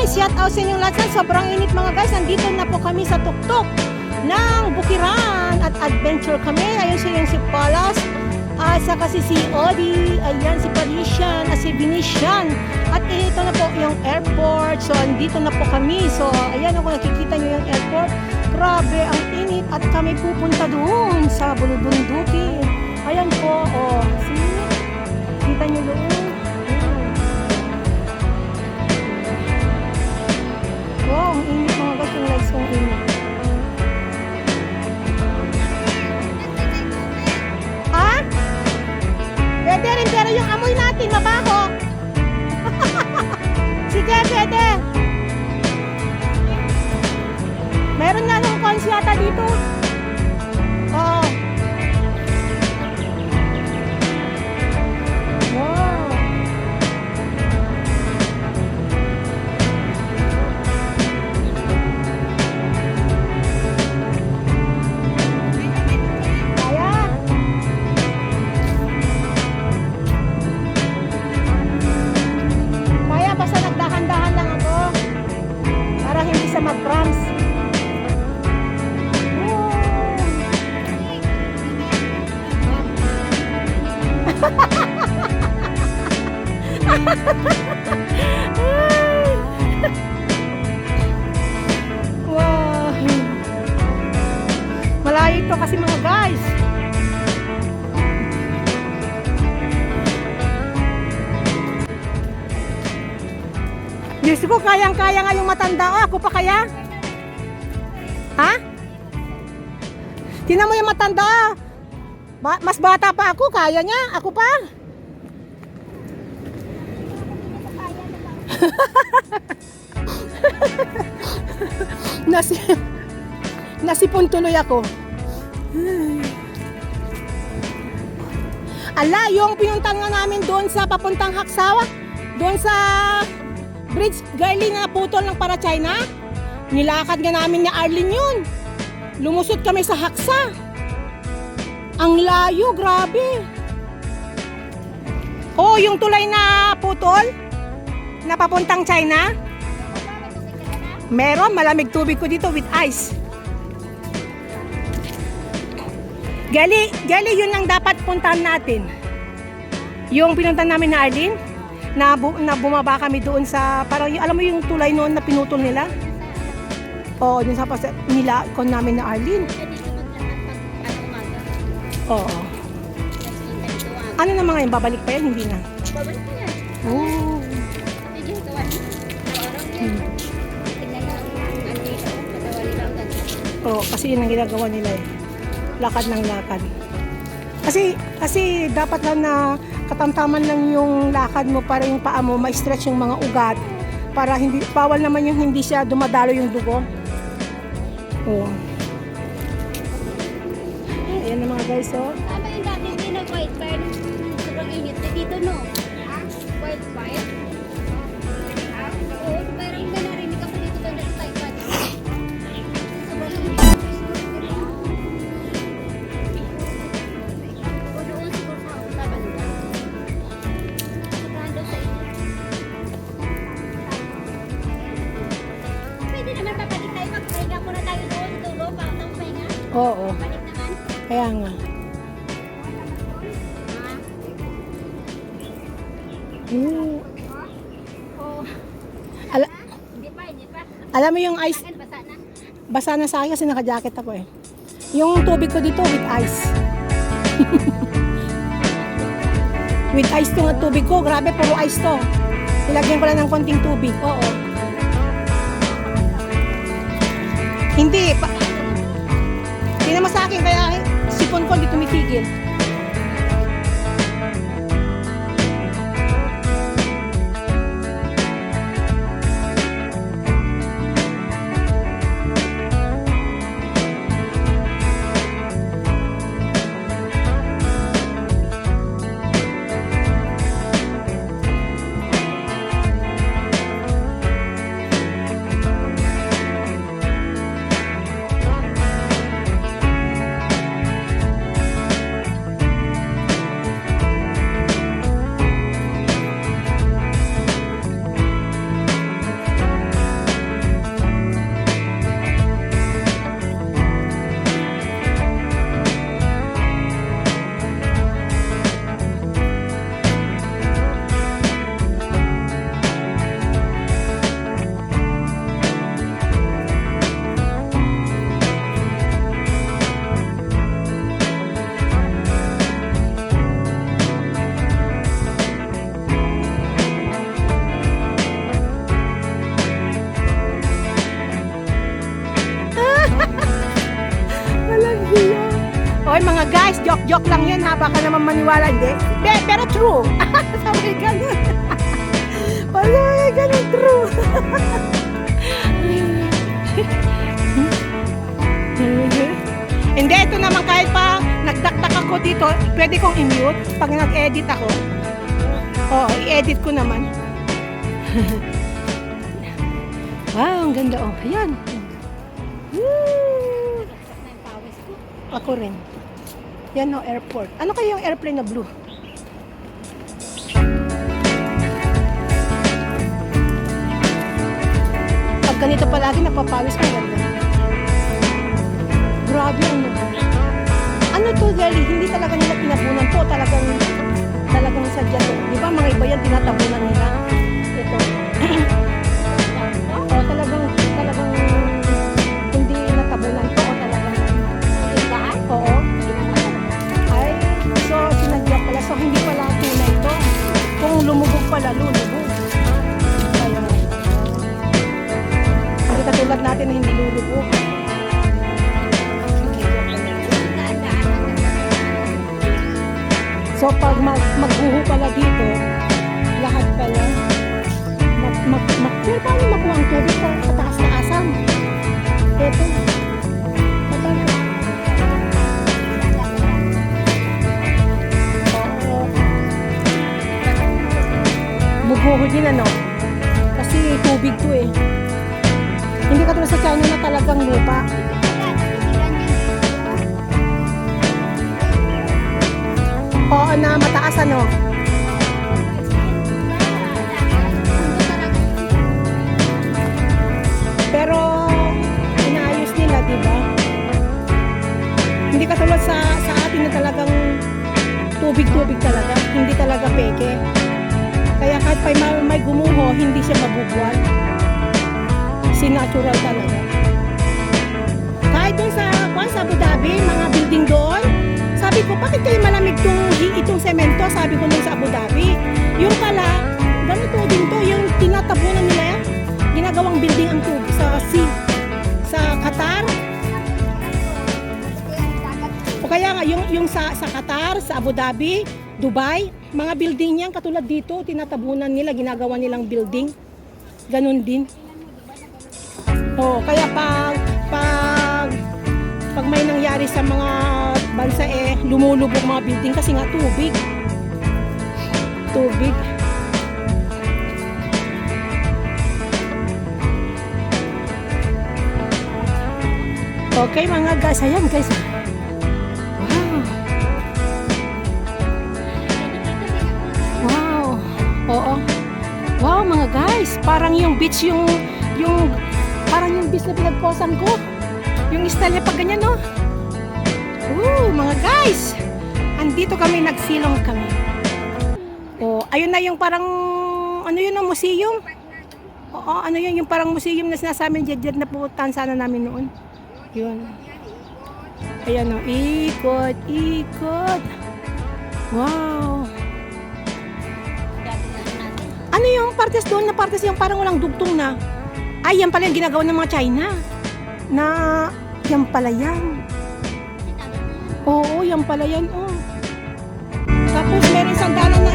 guys, shout out sa inyong lahat. Sobrang init mga guys. Nandito na po kami sa tuktok ng Bukiran at adventure kami. Ayun siya yung si Palas, saka si Odi, ayan si Parisian, si Venetian. At ito na po yung airport. So andito na po kami. So ayan ako, nakikita nyo yung airport. Grabe ang init at kami pupunta doon sa Bulubunduki. Ayan po, oh, see? Kita nyo doon. Wow, ang init mga guys, yung lights kong init. Ha? Pwede rin, pero yung amoy natin mabaho. Sige, pwede. Meron nga nung cons yata dito. Oo. Wow. Kaya basta nagdahan-dahan lang ako para hindi sa mag-cramps. Wow. Malayo ito kasi mga guys. Diyos ko, kayang-kaya nga yung matanda. Oh, ako pa kaya? Ha? Tingnan mo yung matanda. Mas bata pa ako, kaya niya. Ako pa. Nasipon tuloy ako. Ala, yung pinuntan nga namin doon sa papuntang Haksawa, doon sa bridge girlie na naputol ng para China, nilakad nga namin ni Arlene yun. Lumusot kami sa Haksa. Ang layo, grabe. Oh, yung tulay na putol na papuntang China. Meron, malamig tubig ko dito with ice. Gali, yun ang dapat puntahan natin. Yung pinuntahan namin na Arlene, na bumaba kami doon sa, parang alam mo yung tulay noon na pinutol nila? Oo, dun sa nila kon namin na Arlene. Oo. Ano na mga yun? Babalik pa yan? Hindi na? Babalik pa yan. Oo. Oo, kasi yun ang ginagawa nila eh. Lakad ng lakad. Kasi dapat lang na katamtaman lang yung lakad mo para yung paa mo ma-stretch yung mga ugat para hindi, bawal naman yung hindi siya dumadalo yung dugo. Oo. Ayan na mga guys, oh. Tama yung dati din na white fire. Sobrang init na dito, no? White fire? Oo, parang na narinig ako dito banda sa Taiwan. Sobrang init. O doon siguro sa laban nila. Sobrang daw sa init. Pwede naman papalik tayo. Magpahinga muna tayo doon. Dulo, parang tayong pahinga. Oo. Balik naman. Kaya nga. Hindi pa. Alam mo yung ice, Akin, basa na. basa na sa akin kasi naka-jacket ako eh. Yung tubig ko dito with ice. With ice tong tubig ko. Grabe, puro ice to. Nilagyan ko lang ng konting tubig. Oo. Hindi. Hindi naman sa akin. Kaya sipon ko hindi tumitigil. Oy mga guys, joke lang yan ha. Baka naman maniwala, hindi. Pero true. Sabi ganun. Sabi ganun, true. Hindi, ito naman kahit pa nagdakdak ako dito, pwede kong i-mute pag nag-edit ako. Oo, i-edit ko naman. Wow, ang ganda oh. Ayan. Woo! Ako rin. Yan o, airport. Ano kaya yung airplane na blue? Pag ganito palagi, napapawis ka ganda. Grabe ano. Ano to, Deli? Hindi talaga nila pinabunan to. Talagang sadya to. Di ba mga iba yan, tinatabunan nila. Ito. Talagang hindi natabunan to. Oo. Ay, so sinadya pala. So hindi pala tunay to. Kung lumubog pala, lulubog. Ayun. Hindi katulad natin na hindi lulubog. So pag magbuho pala dito, lahat pala pero paano makuha ang tubig sa kataas-taasan? Ito. Bubuho din ano? Kasi tubig to eh. Hindi katulad sa China na talagang lupa. Oo na mataas ano. Pero inaayos nila, di ba? Hindi katulad sa atin na talagang tubig-tubig talaga, hindi talaga peke. Kaya kahit pa may gumuho, hindi siya mabubuan. Si natural talaga. Kahit dun sa Abu Dhabi, mga building doon, sabi ko, bakit kayo malamig itong semento? Sabi ko nung sa Abu Dhabi. Yung pala, ganito din to, yung tinatabunan nila yan. Ginagawang building ang tubig sa sea, sa Qatar. O kaya nga, yung sa Qatar, sa Abu Dhabi, Dubai, mga building yan, katulad dito, tinatabunan nila, ginagawa nilang building. Ganon din. O, kaya pag may nangyari sa mga bansa lumulubog mga building kasi nga tubig. Okay mga guys, ayan guys. Wow. Oo. Wow mga guys, parang yung beach parang yung beach na pinagposan ko. Yung style niya pag ganyan, no? Mga guys! Andito kami, nagsilong kami. Ayun na yung parang, ano yun, no, museum? Oo, ano yun, yung parang museum na sinasabi dyan na pupuntahan sana namin noon. Yun. Ayan, no, ikot. Wow! Ano yung partes doon na partes yung parang walang dugtong na? Ay, yan pala yung ginagawa ng mga China. Yan pala yan. Oo, yan pala yan. Tapos meron sandalan na